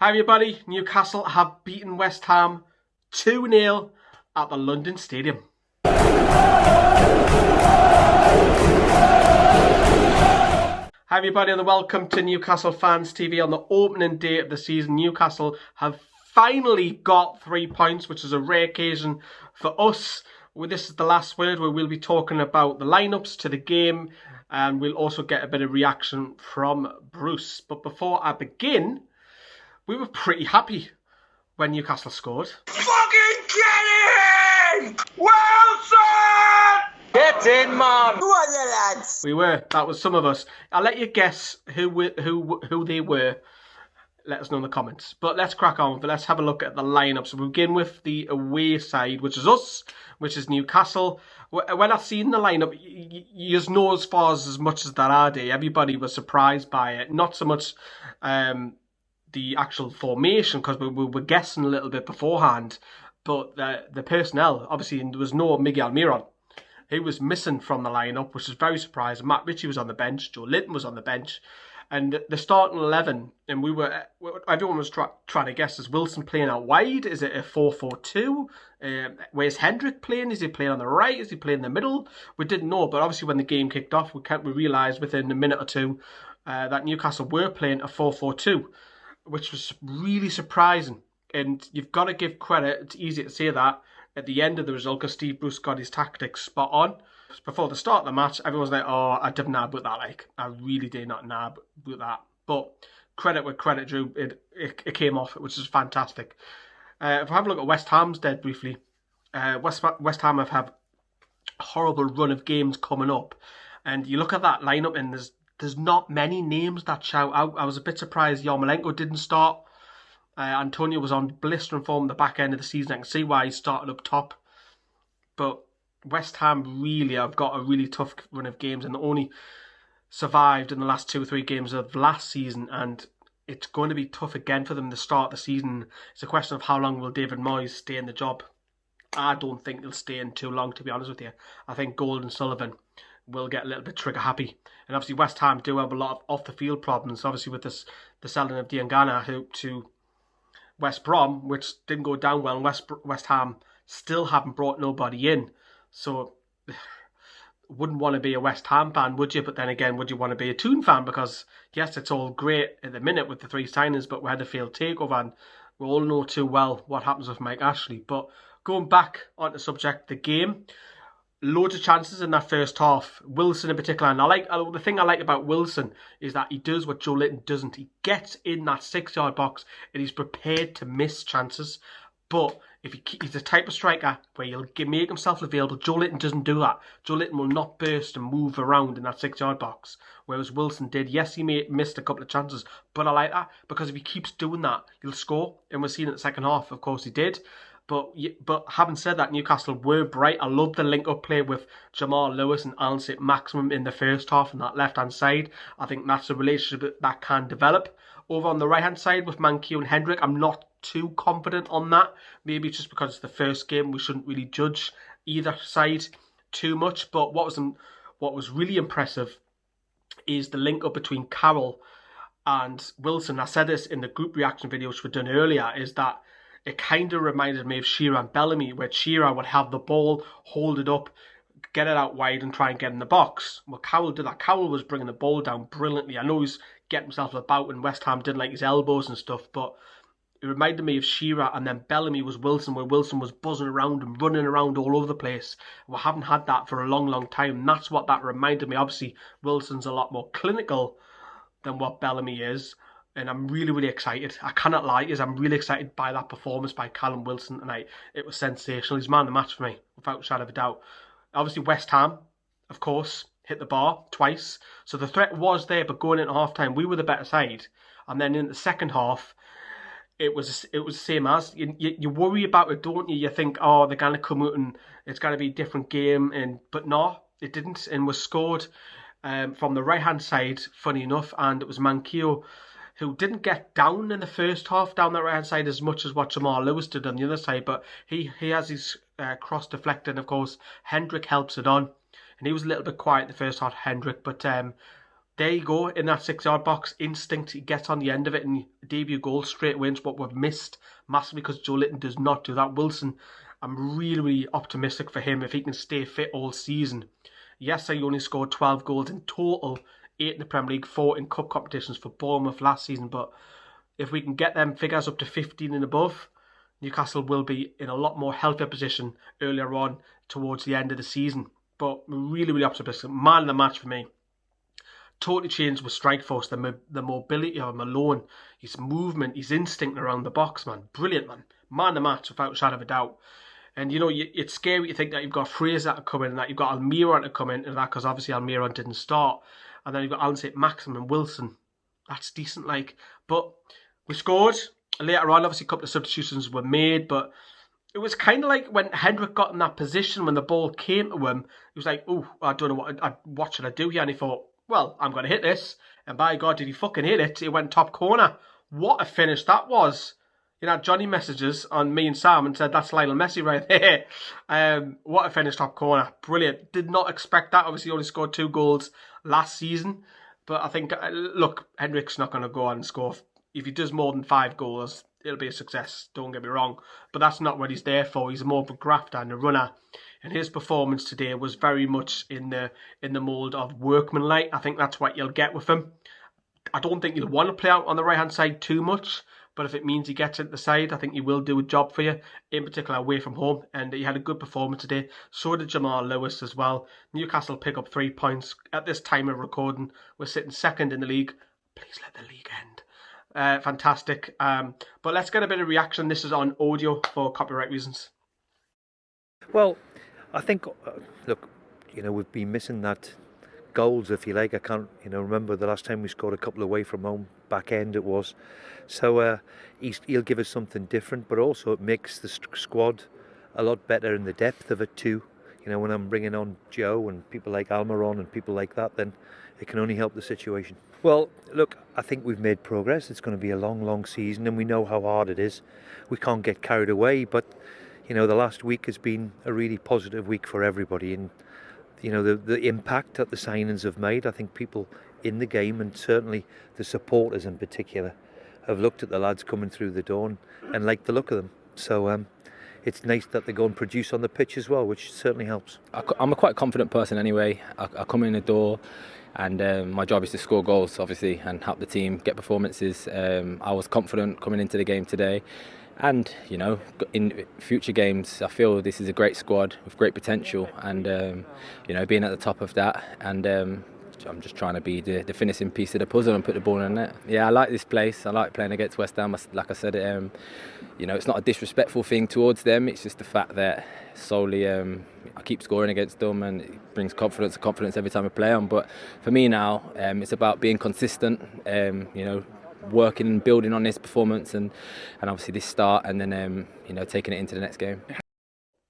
Hi everybody, Newcastle have beaten West Ham 2-0 at the London Stadium. Hi everybody and welcome to Newcastle Fans TV. On the opening day of the season, Newcastle have finally got 3 points, which is a rare occasion for us. This is the last word where we'll be talking about the lineups to the game, and we'll also get a bit of reaction from Bruce. But before I begin, we were pretty happy when Newcastle scored. Fucking get in! Wilson! Get in, man! Who are the lads? We were. That was some of us. I'll let you guess who they were. Let us know in the comments. But let's crack on. But let's have a look at the lineup. So we begin with the away side, which is us, which is Newcastle. When I seen the lineup, you just know as far as much as that I did. Everybody was surprised by it. Not so much the actual formation, because we were guessing a little bit beforehand, but the personnel, obviously there was no Miguel Miron. He was missing from the lineup, which is very surprising. Matt Ritchie was on the bench, Joe Linton was on the bench, and the starting 11, and everyone was trying to guess, is Wilson playing out wide? Is it a 4-4-2? Where's Hendrick playing? Is he playing on the right? Is he playing in the middle? We didn't know, but obviously when the game kicked off, we realised within a minute or two that Newcastle were playing a 4-4-2. Which was really surprising. And you've got to give credit, it's easy to say that, at the end of the result, because Steve Bruce got his tactics spot on. Before the start of the match, everyone was like, oh, I didn't know about that. I really did not know about that. But credit where credit drew, it came off, which is fantastic. If I have a look at West Ham's dead briefly, West Ham have had a horrible run of games coming up. And you look at that lineup and there's not many names that shout out. I was a bit surprised Yarmolenko didn't start. Antonio was on blistering form at the back end of the season. I can see why he started up top. But West Ham really have got a really tough run of games and only survived in the last 2 or 3 games of last season. And it's going to be tough again for them to start the season. It's a question of how long will David Moyes stay in the job. I don't think he'll stay in too long, to be honest with you. I think Gold and Sullivan will get a little bit trigger happy. And obviously West Ham do have a lot of off the field problems, obviously with the selling of Diangana to West Brom, which didn't go down well, and West Ham still haven't brought nobody in. So wouldn't want to be a West Ham fan, would you? But then again, would you want to be a Toon fan? Because yes, it's all great at the minute with the 3 signings, but we had a failed takeover, and we all know too well what happens with Mike Ashley. But going back on the subject, the game, loads of chances in that first half. Wilson in particular, and the thing I like about Wilson is that he does what Joe Linton doesn't. He gets in that 6-yard box and he's prepared to miss chances. But if he's the type of striker where he'll make himself available, Joe Linton doesn't do that. Joe Linton will not burst and move around in that 6-yard box, whereas Wilson did. Yes, he missed a couple of chances, but I like that because if he keeps doing that, he'll score. And we're seeing it in the second half, of course he did. But having said that, Newcastle were bright. I love the link-up play with Jamal Lewis and saint-maximin in the first half on that left-hand side. I think that's a relationship that can develop. Over on the right-hand side with Magpies and Hendrick, I'm not too confident on that. Maybe it's just because it's the first game. We shouldn't really judge either side too much. But what was really impressive is the link-up between Carroll and Wilson. I said this in the group reaction video which we done earlier, is that it kind of reminded me of Shearer and Bellamy, where Shearer would have the ball, hold it up, get it out wide and try and get in the box. Well, Carroll did that. Carroll was bringing the ball down brilliantly. I know he's getting himself about and West Ham didn't like his elbows and stuff, but it reminded me of Shearer, and then Bellamy was Wilson, where Wilson was buzzing around and running around all over the place. We haven't had that for a long, long time. And that's what that reminded me. Obviously, Wilson's a lot more clinical than what Bellamy is. And I'm really, really excited. I cannot lie, I'm really excited by that performance by Callum Wilson tonight. It was sensational. He's man of the match for me, without a shadow of a doubt. Obviously, West Ham, of course, hit the bar twice. So the threat was there, but going into half-time, we were the better side. And then in the second half, it was the same as. You worry about it, don't you? You think, oh, they're going to come out and it's going to be a different game. But no, it didn't. And was scored from the right-hand side, funny enough. And it was Manquillo, who didn't get down in the first half down that right-hand side as much as what Jamal Lewis did on the other side, but he has his cross deflected, and of course Hendrick helps it on, and he was a little bit quiet in the first half, Hendrick, but there you go, in that 6-yard box, instinct, he gets on the end of it and debut goal straight away. It's what we've missed massively because Joe Litton does not do that. Wilson, I'm really, really optimistic for him if he can stay fit all season. Yes, he only scored 12 goals in total, 8 in the Premier League, 4 in cup competitions for Bournemouth last season, but if we can get them figures up to 15 and above, Newcastle will be in a lot more healthier position earlier on towards the end of the season. But really, really optimistic. Man of the match for me. Totally changed with strike force, the mobility of him alone, his movement, his instinct around the box, man. Brilliant, man. Man of the match, without a shadow of a doubt. And, you know, it's scary to think that you've got Fraser to come in and that you've got Almiron to come in and that because obviously Almiron didn't start. And then you've got saint-maximin and Wilson. That's decent, like. But we scored. Later on, obviously, a couple of substitutions were made, but it was kind of like when Hendrick got in that position when the ball came to him, he was like, oh, I don't know what should I do here? And he thought, well, I'm going to hit this. And by God, did he fucking hit it. It went top corner. What a finish that was. You know, Johnny messages on me and Sam and said, that's Lionel Messi right there. What a finish top corner. Brilliant. Did not expect that. Obviously, he only scored 2 goals last season. But I think, look, Hendrick's not going to go on and score. If he does more than 5 goals, it'll be a success. Don't get me wrong. But that's not what he's there for. He's more of a grafter and a runner. And his performance today was very much in the mould of workmanlike. I think that's what you'll get with him. I don't think he'll want to play out on the right-hand side too much. But if it means he gets into the side, I think he will do a job for you, in particular away from home. And he had a good performance today. So did Jamal Lewis as well. Newcastle pick up 3 points. At this time of recording, we're sitting second in the league. Please let the league end. Fantastic. But let's get a bit of reaction. This is on audio for copyright reasons. Well, I think, look, you know, we've been missing that goals, if you like. I can't, remember the last time we scored a couple away from home, back end it was. So he'll give us something different, but also it makes the squad a lot better in the depth of it too. You know, when I'm bringing on Joe and people like Almiron and people like that, then it can only help the situation. Well, look, I think we've made progress. It's going to be a long, long season, and we know how hard it is. We can't get carried away, but the last week has been a really positive week for everybody, and the impact that the signings have made. I think people in the game, and certainly the supporters in particular, have looked at the lads coming through the door and liked the look of them. So it's nice that they go and produce on the pitch as well, which certainly helps. I'm a quite confident person anyway. I come in the door and my job is to score goals, obviously, and help the team get performances. I was confident coming into the game today. And, in future games, I feel this is a great squad with great potential and, being at the top of that. And I'm just trying to be the finishing piece of the puzzle and put the ball in the net. Yeah, I like this place. I like playing against West Ham. Like I said, it's not a disrespectful thing towards them. It's just the fact that solely I keep scoring against them and it brings confidence every time I play them. But for me now, it's about being consistent, working and building on this performance and obviously this start and then taking it into the next game.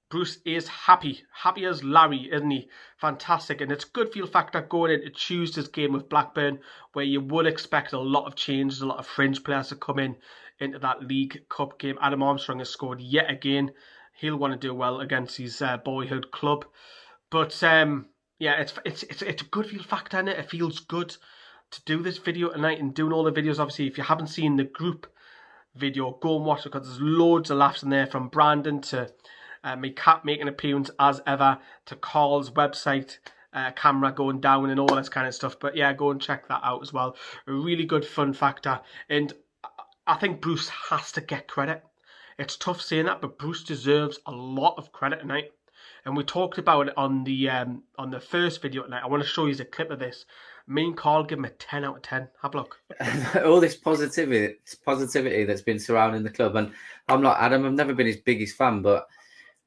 Bruce is happy as Larry, isn't he? Fantastic, and it's good feel factor going into Tuesday's game with Blackburn, where you would expect a lot of changes, a lot of fringe players to come into that League Cup game. Adam Armstrong has scored yet again. He'll want to do well against his boyhood club, but it's a good feel factor in it. It feels good to do this video tonight and doing all the videos. Obviously, if you haven't seen the group video, go and watch it because there's loads of laughs in there, from Brandon to my cat making an appearance as ever, to Carl's website camera going down and all this kind of stuff. But yeah, go and check that out as well. A really good fun factor, and I think Bruce has to get credit. It's tough saying that, but Bruce deserves a lot of credit tonight. And we talked about it on the first video tonight. I want to show you a clip of this. Me and Carl give him a 10 out of 10. Have a look. All this positivity that's been surrounding the club. And I'm like Adam, I've never been his biggest fan, but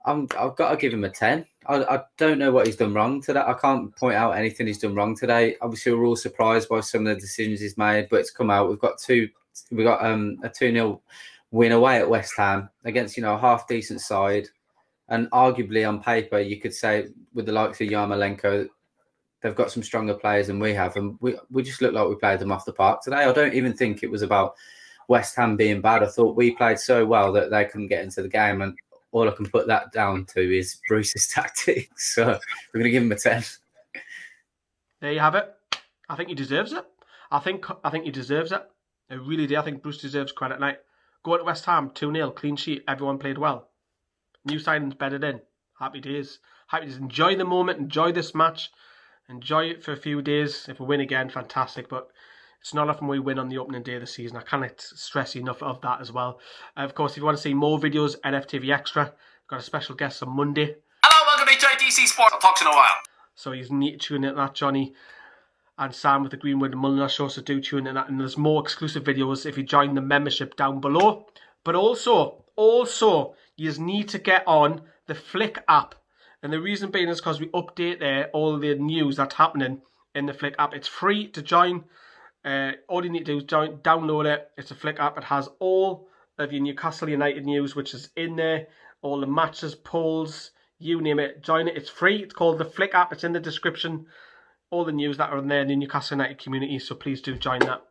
I've got to give him a 10. I don't know what he's done wrong today. I can't point out anything he's done wrong today. Obviously, we're all surprised by some of the decisions he's made, but it's come out. We've got a 2-0 win away at West Ham against, a half-decent side. And arguably on paper, you could say with the likes of Yarmolenko, they've got some stronger players than we have. And we just look like we played them off the park today. I don't even think it was about West Ham being bad. I thought we played so well that they couldn't get into the game. And all I can put that down to is Bruce's tactics. So we're going to give him a 10. There you have it. I think he deserves it. I think he deserves it. I really do. I think Bruce deserves credit. Like, going to West Ham, 2-0, clean sheet, everyone played well. New signings bedded in. Happy days. Happy days. Enjoy the moment, enjoy this match. Enjoy it for a few days. If we win again, fantastic. But it's not often we win on the opening day of the season. I can't stress enough of that as well. Of course, if you want to see more videos, NFTV Extra. We've got a special guest on Monday. Hello, welcome to JDC Sports. I'll talk to you in a while. So you need to tune into that, Johnny and Sam with the Greenwood and Mulliner show. So do tune into that. And there's more exclusive videos if you join the membership down below. But also, you need to get on the Flick app. And the reason being is because we update there all the news that's happening in the Flick app. It's free to join. All you need to do is download it. It's a Flick app. It has all of your Newcastle United news, which is in there. All the matches, polls, you name it. Join it. It's free. It's called the Flick app. It's in the description. All the news that are in there in the Newcastle United community. So please do join that.